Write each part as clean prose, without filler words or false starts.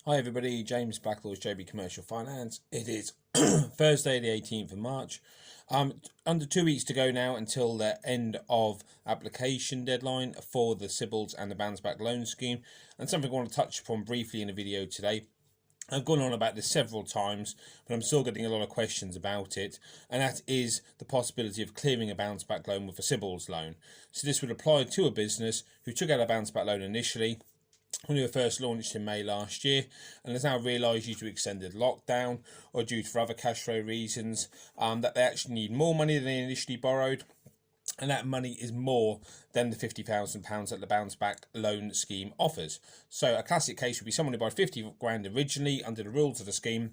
Hi everybody, James Blacklaw's JB Commercial Finance. It is Thursday the 18th of March. Under 2 weeks to go now until the end of application deadline for the CBILS and the Bounce Back Loan Scheme, and something I want to touch upon briefly in a video today. I've gone on about this several times, but I'm still getting a lot of questions about it, and that is the possibility of clearing a bounce back loan with a CBILS loan. So this would apply to a business who took out a bounce back loan initially when we were first launched in May last year, and has now realised due to extended lockdown or due to other cash flow reasons that they actually need more money than they initially borrowed, and that money is more than the £50,000 that the bounce back loan scheme offers. So a classic case would be someone who borrowed 50 grand originally under the rules of the scheme.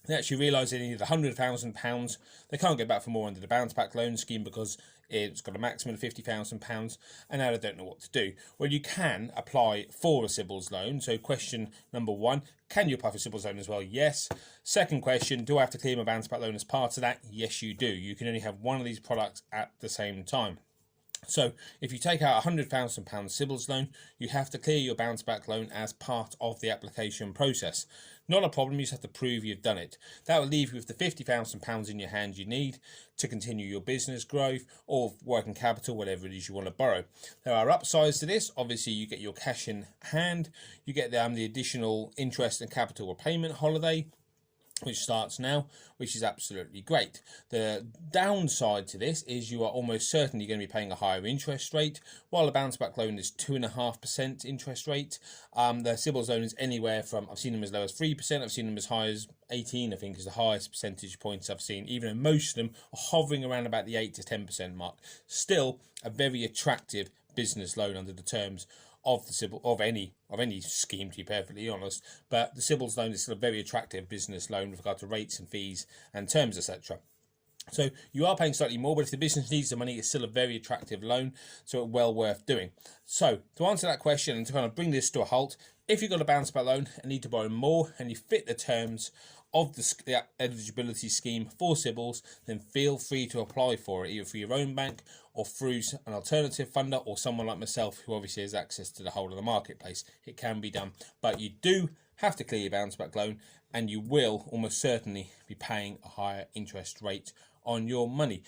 They actually realise they needed £100,000. They can't get back for more under the bounce back loan scheme because it's got a maximum of £50,000, and now they don't know what to do. Well, you can apply for a CBILS loan. So question number one, can you apply for a CBILS loan as well? Yes. Second question, do I have to clear my bounce back loan as part of that? Yes, you do. You can only have one of these products at the same time. So if you take out a £100,000 CBILS loan, you have to clear your bounce back loan as part of the application process. Not a problem, you just have to prove you've done it. That will leave you with the £50,000 in your hand you need to continue your business growth or working capital, whatever it is you want to borrow. There are upsides to this. Obviously, you get your cash in hand, you get the additional interest and capital repayment holiday, which starts now, which is absolutely great. The downside to this is you are almost certainly going to be paying a higher interest rate. While the bounce back loan is 2.5% interest rate, the CBILS loan is anywhere from, I've seen them as low as 3%, I've seen them as high as 18, I think is the highest percentage points I've seen, even though most of them are hovering around about the 8 to 10% mark. Still a very attractive business loan under the terms of the CBILS, of any scheme, to be perfectly honest. But the CBILS loan is still a very attractive business loan with regard to rates and fees and terms, etc. So you are paying slightly more, but if the business needs the money, it's still a very attractive loan, so well worth doing. So to answer that question and to kind of bring this to a halt, if you've got a bounce back loan and need to borrow more and you fit the terms of the eligibility scheme for CBILS, then feel free to apply for it, either through your own bank or through an alternative funder or someone like myself who obviously has access to the whole of the marketplace. It can be done, but you do have to clear your bounce back loan, and you will almost certainly be paying a higher interest rate on your money.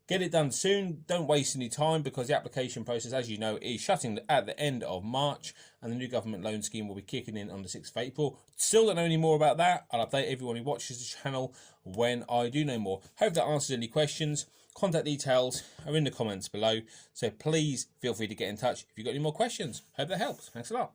Get it done soon. Don't waste any time, because the application process, as you know, is shutting at the end of March, and the new government loan scheme will be kicking in on the 6th of April. Still don't know any more about that. I'll update everyone who watches the channel when I do know more. Hope that answers any questions. Contact details are in the comments below, so please feel free to get in touch if you've got any more questions. Hope that helps. Thanks a lot.